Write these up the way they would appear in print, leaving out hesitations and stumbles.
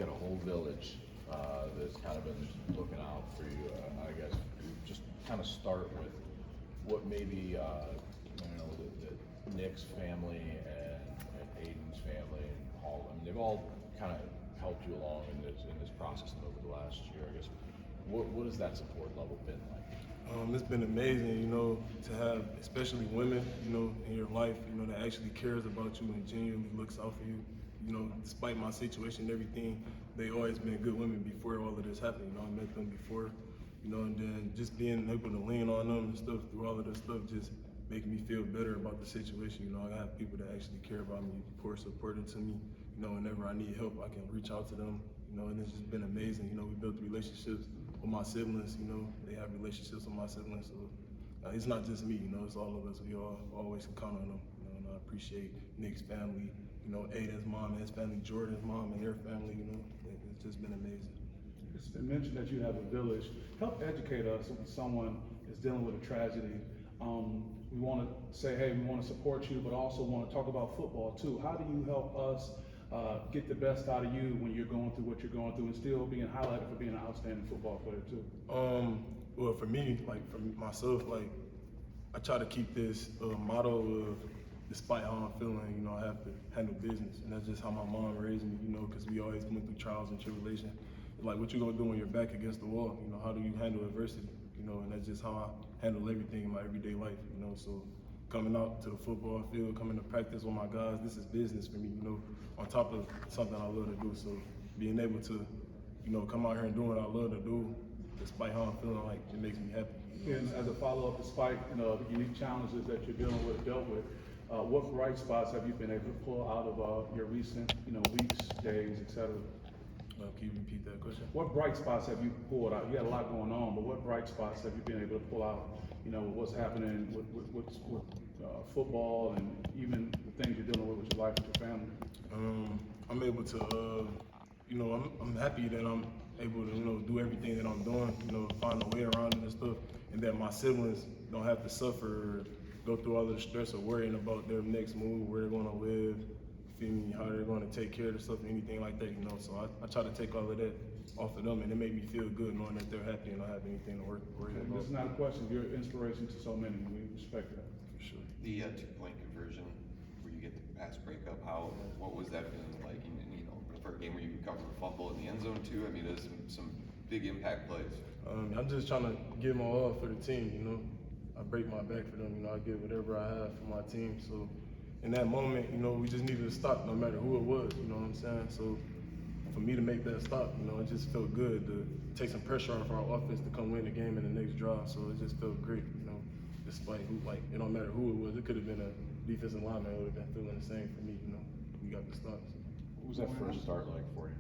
got a whole village that's kind of been looking out for you. I guess just kind of start with what maybe the Nick's family and Aiden's family and Paul. I mean, they've all kind of helped you along in this process over the last year. I guess what has that support level been like? It's been amazing, to have especially women, in your life, that actually cares about you and genuinely looks out for you. Despite my situation and everything, they always been good women before all of this happened. I met them before, and then just being able to lean on them and stuff through all of this stuff just making me feel better about the situation. I have people that actually care about me, pour support into me. Whenever I need help, I can reach out to them. And it's just been amazing. We built relationships with my siblings. They have relationships with my siblings. So it's not just me. It's all of us. We all always can count on them. And I appreciate Nick's family. Aiden's mom and his family, Jordan's mom and their family. It's just been amazing. It's been mentioned that you have a village. Help educate us when someone is dealing with a tragedy. We want to say, hey, we want to support you, but also want to talk about football too. How do you help us get the best out of you when you're going through what you're going through and still being highlighted for being an outstanding football player too? Well, for me, for myself, I try to keep this motto of, despite how I'm feeling, I have to handle business. And that's just how my mom raised me, because we always went through trials and tribulations. Like, what you gonna do when you're back against the wall? How do you handle adversity? And that's just how I handle everything in my everyday life, So coming out to the football field, coming to practice with my guys, this is business for me, on top of something I love to do. So being able to, come out here and do what I love to do, despite how I'm feeling, it makes me happy. And as a follow-up, despite the unique challenges that you're dealt with, what bright spots have you been able to pull out of your recent, weeks, days, etc.? Can you repeat that question? What bright spots have you pulled out? You had a lot going on, but what bright spots have you been able to pull out? What's happening with football and even the things you're dealing with your life and your family? I'm able to, I'm happy that I'm able to, do everything that I'm doing, find a way around it and stuff, and that my siblings don't have to suffer or go through all of the stress of worrying about their next move, where they're gonna live, feel me, how they're gonna take care of the stuff, anything like that, So I try to take all of that off of them, and it made me feel good knowing that they're happy and don't have anything to worry about. This is not a question. You're an inspiration to so many. We respect that. For sure. The 2-point conversion, where you get the pass breakup, what was that feeling like? For a game where you recover a fumble in the end zone too. I mean, there's some big impact plays. I'm just trying to give my all for the team. I break my back for them. I give whatever I have for my team. So in that moment, we just needed to stop, no matter who it was. You know what I'm saying? So for me to make that stop, it just felt good to take some pressure off our offense to come win the game in the next drive. So it just felt great. Despite who, it don't matter who it was. It could have been a defensive lineman. It would have been feeling the same for me. We got the stop. So. What was that first start like for you?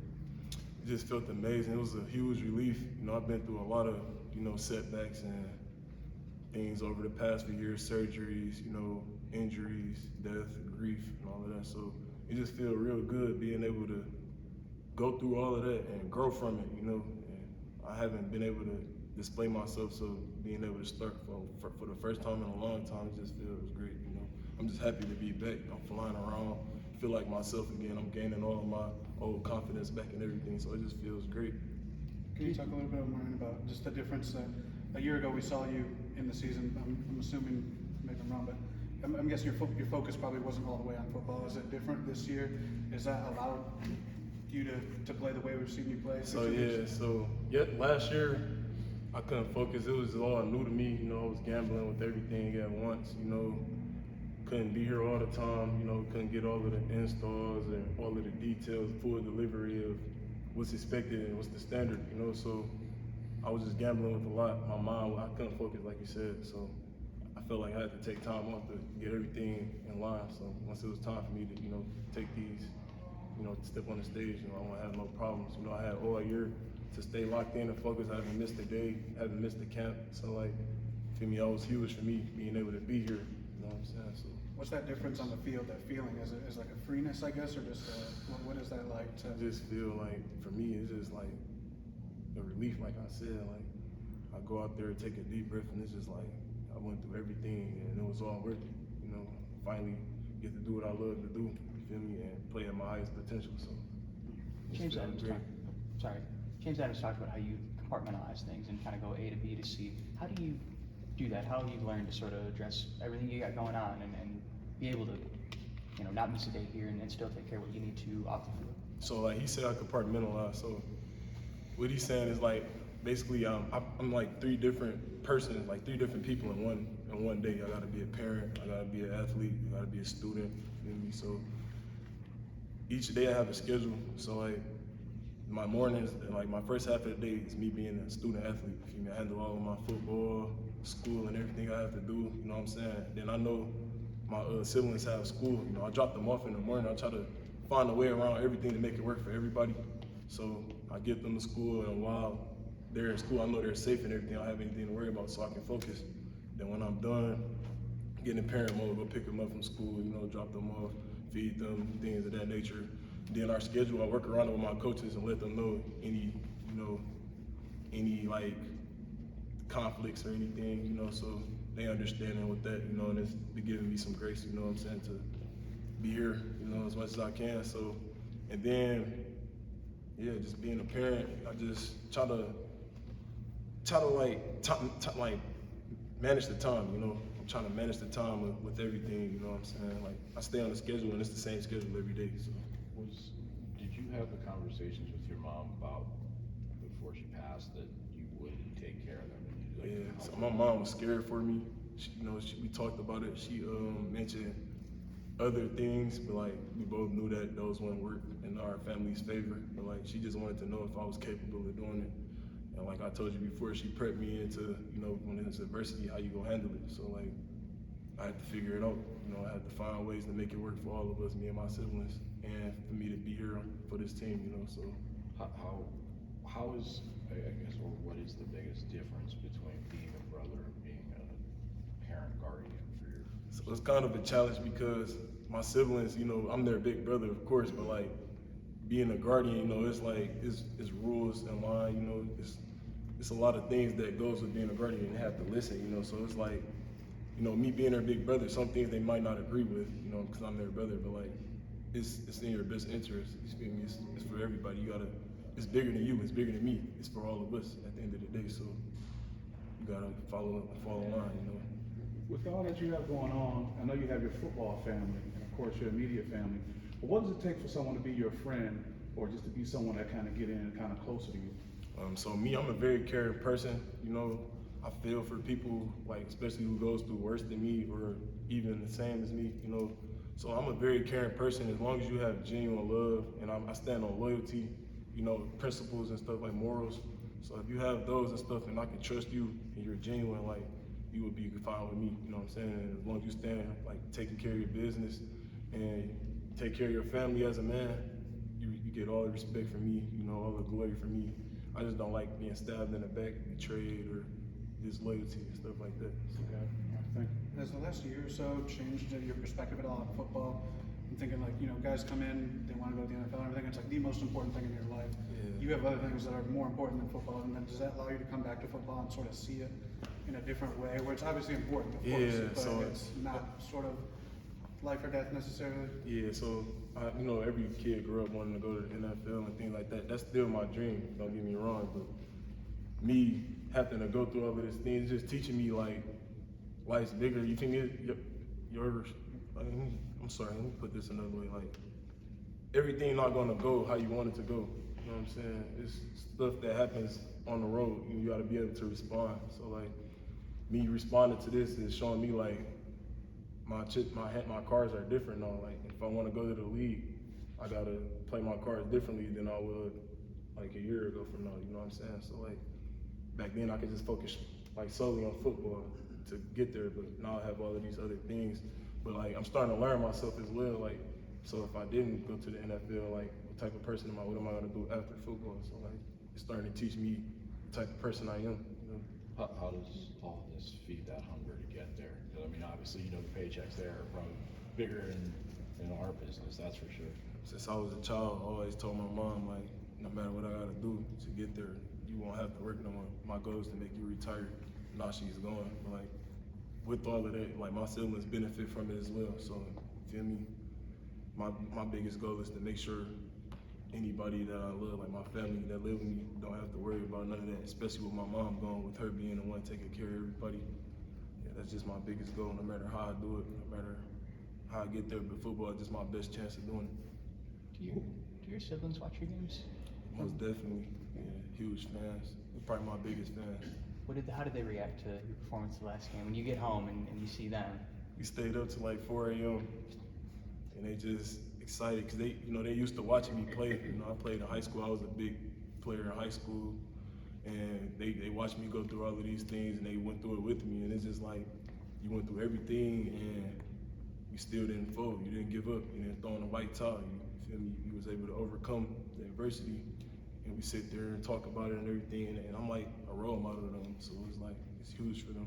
It just felt amazing. It was a huge relief. I've been through a lot of, setbacks and things over the past few years, surgeries, injuries, death, grief, and all of that. So it just feels real good being able to go through all of that and grow from it, And I haven't been able to display myself, so being able to start for the first time in a long time, it just feels great, I'm just happy to be back. I'm flying around, feel like myself again. I'm gaining all of my old confidence back and everything, so it just feels great. Can you talk a little bit more about just the difference that a year ago we saw you in the season? I'm assuming, maybe I'm wrong, but I'm guessing your focus probably wasn't all the way on football. Is it different this year? Is that allowed you to play the way we've seen you play? Last year I couldn't focus. It was all new to me. I was gambling with everything at once. Couldn't be here all the time. Couldn't get all of the installs and all of the details, full delivery of what's expected and what's the standard. So I was just gambling with a lot. My mind, I couldn't focus, like you said. So I felt like I had to take time off to get everything in line. So once it was time for me to, take these, step on the stage, I won't have no problems. I had all year to stay locked in and focused. I haven't missed a day, haven't missed a camp. So for me, that was huge for me, being able to be here. You know what I'm saying? So. What's that difference on the field, that feeling? Is it like a freeness, I guess, or just what is that like? I just feel like, for me, it's just like a relief, like I said. I go out there, take a deep breath, and it's just like, I went through everything, and it was all worth it. Finally get to do what I love to do, you feel me, and play at my highest potential. So. James feeling Adams great. James Adams talked about how you compartmentalize things and kind of go A to B to C. How do you do that? How have you learned to sort of address everything you got going on and be able to, not miss a day here and still take care of what you need to off the field? So like he said, I compartmentalize. So what he's saying is like basically I'm like three different persons, like three different people in one day. I gotta be a parent, I gotta be an athlete, I gotta be a student. You know what I mean? So each day I have a schedule. So like my mornings, like my first half of the day is me being a student athlete. You know, I handle all of my football, school, and everything I have to do. You know what I'm saying? Then I know my siblings have school. You know, I drop them off in the morning. I try to find a way around everything to make it work for everybody. So I get them to school, and while they're in school, I know they're safe and everything. I don't have anything to worry about, so I can focus. Then when I'm done, get in parent mode, go pick them up from school. You know, drop them off, feed them, things of that nature. Then our schedule, I work around it with my coaches and let them know any like conflicts or anything, so they understanding with that, and it's been giving me some grace, you know what I'm saying, to be here, as much as I can. So, and then, yeah, just being a parent, I just try to like manage the time, I'm trying to manage the time with everything, you know what I'm saying? Like, I stay on the schedule and it's the same schedule every day, so. Did you have the conversations with your mom about, before she passed, that you would take care of them? And you'd Yeah, like, so my mom was scared for me. We talked about it. She mentioned other things, but like we both knew that those wouldn't work in our family's favor. But like she just wanted to know if I was capable of doing it. And like I told you before, she prepped me into, when it's adversity, how you gonna handle it. So like I had to figure it out. I had to find ways to make it work for all of us, me and my siblings, and for me to be here for this team, So how is, I guess, or what is the biggest difference between being a brother and being a parent guardian for your? So it's kind of a challenge because my siblings, I'm their big brother, of course, but like being a guardian, it's like it's rules and line, it's a lot of things that goes with being a guardian and have to listen, So it's like, me being their big brother, some things they might not agree with, because I'm their brother, but like it's in your best interest. You feel me? It's for everybody. It's bigger than you. It's bigger than me. It's for all of us at the end of the day. So you gotta follow line, With all that you have going on, I know you have your football family, and of course your immediate family, but what does it take for someone to be your friend, or just to be someone that kind of get in kind of closer to you? So me, I'm a very caring person. I feel for people, like especially who goes through worse than me or even the same as me. So I'm a very caring person. As long as you have genuine love, and I stand on loyalty, principles and stuff like morals. So if you have those and stuff, and I can trust you, and you're genuine, like you would be fine with me. You know what I'm saying? And as long as you stand like taking care of your business and take care of your family as a man, you get all the respect from me. All the glory from me. I just don't like being stabbed in the back, betrayed, or disloyalty and stuff like that. So, Okay, thank you. Has the last year or so changed your perspective at all on football? I'm thinking like, guys come in, they want to go to the NFL and everything. It's like the most important thing in your life. Yeah. You have other things that are more important than football. And then does that allow you to come back to football and sort of see it in a different way, where it's obviously important, of course, Yeah, but so it's not sort of life or death necessarily? Yeah, so every kid grew up wanting to go to the NFL and things like that. That's still my dream, don't get me wrong, but me having to go through all of these things, just teaching me like life's bigger. You think I'm sorry, let me put this another way, like everything not gonna go how you want it to go. You know what I'm saying? It's stuff that happens on the road, and you gotta be able to respond. So like me responding to this is showing me like my cards are different now. Like if I want to go to the league, I gotta play my cards differently than I would like a year ago from now. You know what I'm saying? So like back then I could just focus like solely on football to get there, but now I have all of these other things. But like I'm starting to learn myself as well. Like so if I didn't go to the NFL, like what type of person am I? What am I gonna do after football? So like it's starting to teach me the type of person I am. How does all this feed that hunger to get there? 'Cause, I mean, obviously, the paychecks there are probably bigger in our business, that's for sure. Since I was a child, I always told my mom, like, no matter what I gotta do to get there, you won't have to work no more. My goal is to make you retire. Now she's gone. But like, with all of that, like my siblings benefit from it as well. So, feel me? My biggest goal is to make sure anybody that I love, like my family that live with me, don't have to worry about none of that, especially with my mom gone, with her being the one taking care of everybody. Yeah, that's just my biggest goal, no matter how I do it, no matter how I get there, but football is just my best chance of doing it. Do your siblings watch your games? Most definitely, yeah, huge fans. They're probably my biggest fans. How did they react to your performance the last game? When you get home and you see them, We stayed up till like 4 a.m. and they just excited because they, they used to watching me play. I played in high school. I was a big player in high school, and they watched me go through all of these things, and they went through it with me. And it's just like you went through everything, and you still didn't fold. You didn't give up. You didn't throw in the white towel. You feel me? You was able to overcome the adversity, and we sit there and talk about it and everything. And I'm like a role model to them, so it's like it's huge for them.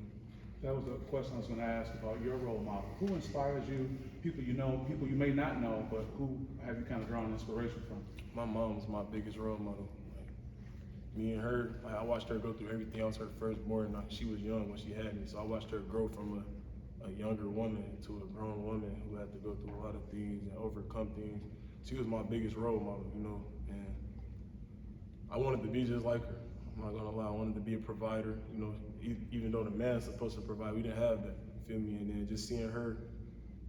That was the question I was gonna ask about your role model. Who inspires you? People you know, people you may not know, but who have you kind of drawn inspiration from? My mom was my biggest role model. Like, me and her, I watched her go through everything. I was her firstborn. She was young when she had me, so I watched her grow from a younger woman to a grown woman who had to go through a lot of things and overcome things. She was my biggest role model, and I wanted to be just like her. I'm not gonna lie, I wanted to be a provider, even though the man's supposed to provide, we didn't have that, you feel me? And then just seeing her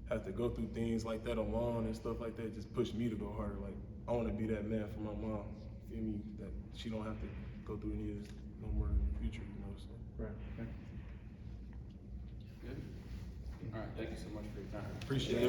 have to go through things like that alone and stuff like that just pushed me to go harder. Like, I wanna be that man for my mom, you feel me? That she don't have to go through any of this no more in the future, so. Right, thank you. Good. All right, thank you so much for your time. Appreciate it.